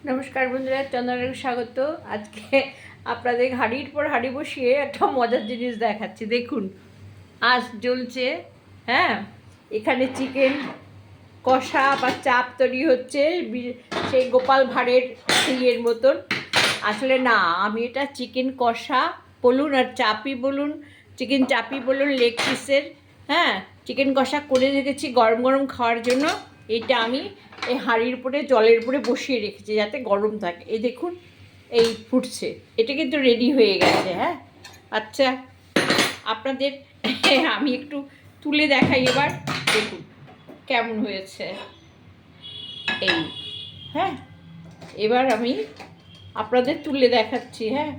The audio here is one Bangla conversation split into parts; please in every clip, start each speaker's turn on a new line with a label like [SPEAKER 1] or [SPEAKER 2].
[SPEAKER 1] নমস্কার বন্ধুরা, চন্দনের স্বাগত। আজকে আপনাদের হাঁড়ির পর হাঁড়ি বসিয়ে একটা মজার জিনিস দেখাচ্ছি। দেখুন, আঁচ জ্বলছে। হ্যাঁ, এখানে চিকেন কষা বা চাপ তৈরি হচ্ছে, সেই গোপাল ভাঁড়ের ইয়ের মতন। আসলে না, আমি এটা চিকেন কষা বলুন আর চাপই বলুন, চিকেন চাপই বলুন, লেগ পিসের, হ্যাঁ, চিকেন কষা করে রেখেছি গরম গরম খাওয়ার জন্য। এটা আমি এই হাঁড়ির উপরে জলের উপরে বসিয়ে রেখেছি যাতে গরম থাকে। এই দেখুন, এই ফুটছে, এটা কিন্তু রেডি হয়ে গেছে। হ্যাঁ, আচ্ছা, আপনাদের আমি একটু তুলে দেখাই এবার। দেখুন কেমন হয়েছে এই। হ্যাঁ, এবার আমি আপনাদের তুলে দেখাচ্ছি। হ্যাঁ,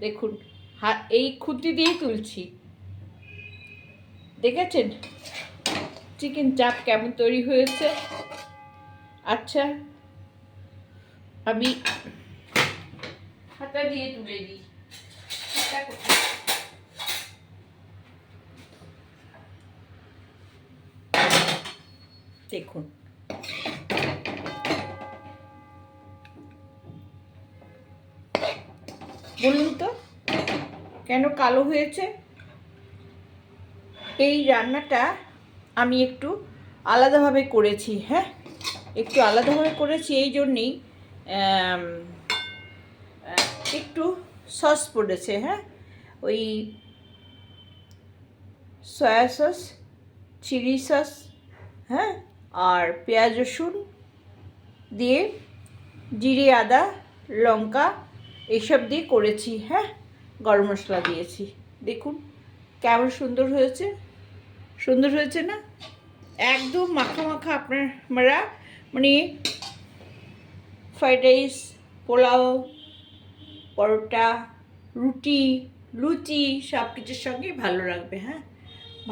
[SPEAKER 1] দেখুন, এই খুন্তি দিয়েই তুলছি। দেখেছেন চিকেন চাপ কেমন তৈরি হয়েছে? আচ্ছা, আমি হাতা দিয়ে তুলে দিই। দেখুন, বলুন তো কেন কালো হয়েছে? এই রান্নাটা আমি একটু আলাদাভাবে করেছি। হ্যাঁ, একটু আলাদাভাবে করেছি এই জন্যেই একটু সস পড়েছে। হ্যাঁ, ওই সয়া সস, চিলি সস, হ্যাঁ, আর পেঁয়াজ রসুন দিয়ে, জিরে আদা লঙ্কা এইসব দিয়ে করেছি। হ্যাঁ, গরম মশলা দিয়েছি। দেখুন কেমন সুন্দর হয়েছে, সুন্দর হয়েছে না? একদম মাখা মাখা। আপনারা মানে ফ্রাইড রাইস, পোলাও, পরোটা, রুটি, লুচি সব কিছুর সঙ্গেই ভালো লাগবে। হ্যাঁ,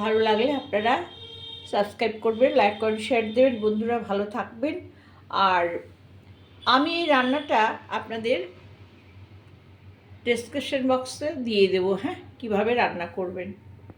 [SPEAKER 1] ভালো লাগলে আপনারা সাবস্ক্রাইব করবেন, লাইক করবেন, শেয়ার দেবেন। বন্ধুরা ভালো থাকবেন। আর আমি এই রান্নাটা আপনাদের ডেসক্রিপশন বক্সে দিয়ে দেবো। হ্যাঁ, কীভাবে রান্না করবেন।